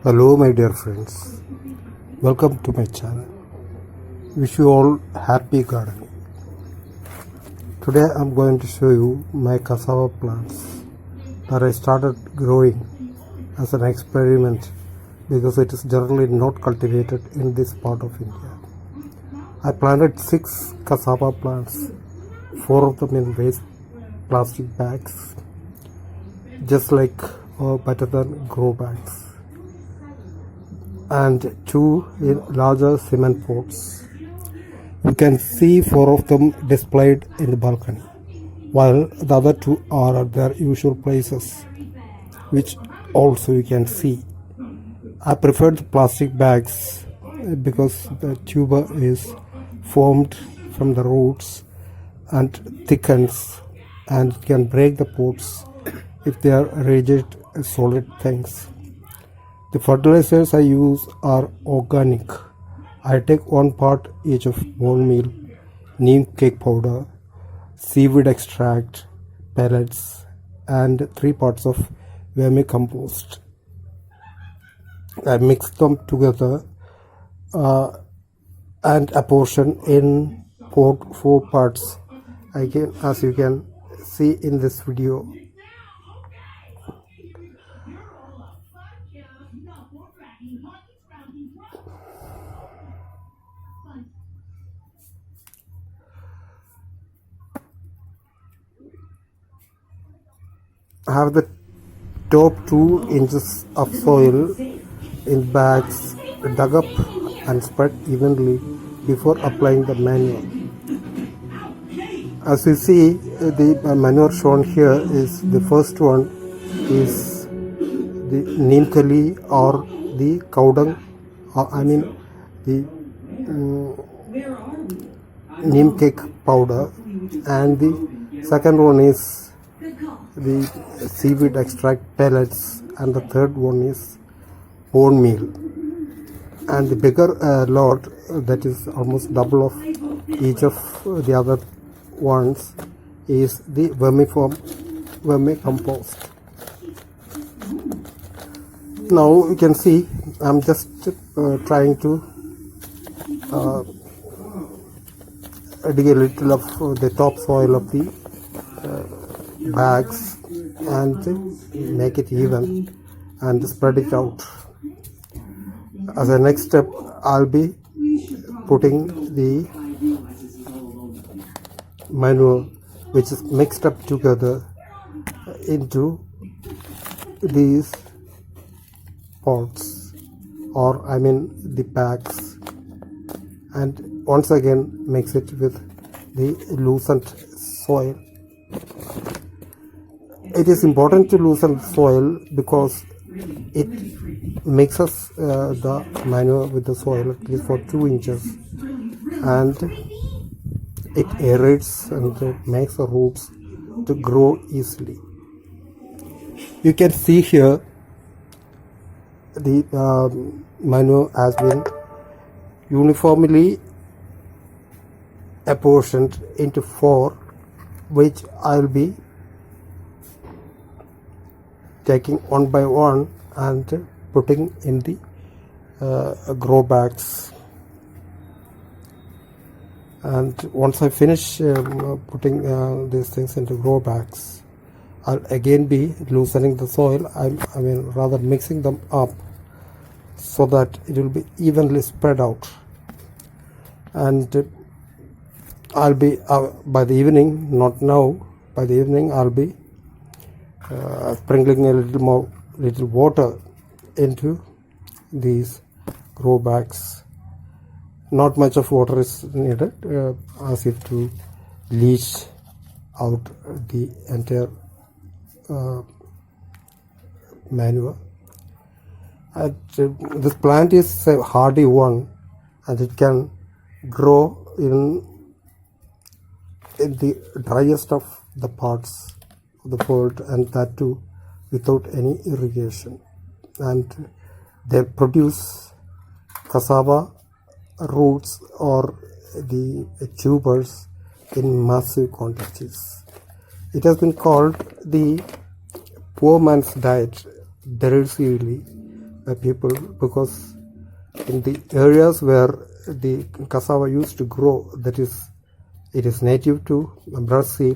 Hello my dear friends, welcome to my channel. Wish you all happy gardening. Today I'm going to show you my cassava plants that I started growing as an experiment because it is generally not cultivated in this part of India. I planted 6 cassava plants, 4 of them in waste plastic bags, just like or better than grow bags, and 2 in larger cement pots. You can see 4 of them displayed in the balcony, while the other 2 are at their usual places, which also you can see. I preferred the plastic bags because the tuber is formed from the roots and thickens and can break the pots if they are rigid solid things. The fertilizers I use are organic. I take 1 part each of bone meal, neem cake powder, seaweed extract, pellets, and 3 parts of vermi compost. I mix them together and apportion in 4 parts. As you can see in this video. I have the top 2 inches of soil in bags dug up and spread evenly before applying the manure. As you see, the manure shown here is the first one is the neem khali or the cow dung, the neem cake powder, and the second one is the seaweed extract pellets, and the third one is bone meal. And the bigger lot, that is almost double of each of the other ones, is the vermi compost. Now you can see I'm just trying to dig a little of the topsoil of the bags and make it even and spread it out. As a next step, I'll be putting the manure, which is mixed up together, into these pots, or the bags, and once again mix it with the loosened soil. It is important to loosen soil because it mixes the manure with the soil at least for 2 inches, and it aerates and makes the roots to grow easily. You can see here the manure has been uniformly apportioned into 4, which I'll be taking 1 by 1 and putting in the grow bags. And once I finish putting these things into grow bags, I'll again be loosening the soil, rather mixing them up so that it will be evenly spread out. And I'll be by the evening, not now, by the evening I'll be sprinkling a little water into these grow bags. Not much of water is needed, as if to leach out the entire manure. And this plant is a hardy one, and it can grow in the driest of the parts of the world, and that too without any irrigation. And they produce cassava roots or the tubers in massive quantities. It has been called the poor man's diet derisively people, because in the areas where the cassava used to grow, that is, it is native to Brazil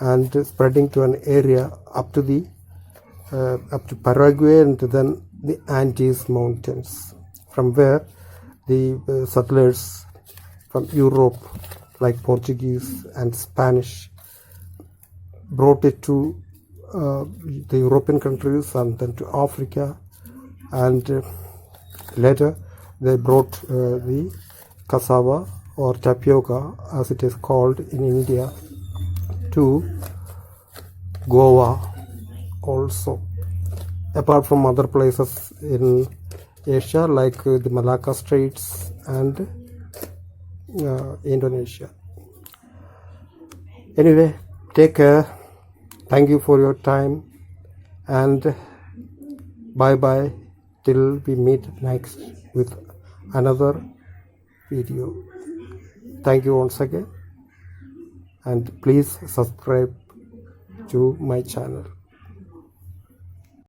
and spreading to an area up to Paraguay and then the Andes Mountains, from where the settlers from Europe, like Portuguese and Spanish, brought it to the European countries and then to Africa, and later they brought the cassava or tapioca, as it is called in India, to Goa also, apart from other places in Asia like the Malacca Straits and Indonesia. Anyway, take care. Thank you for your time, and bye bye till we meet next with another video. Thank you once again, and please subscribe to my channel.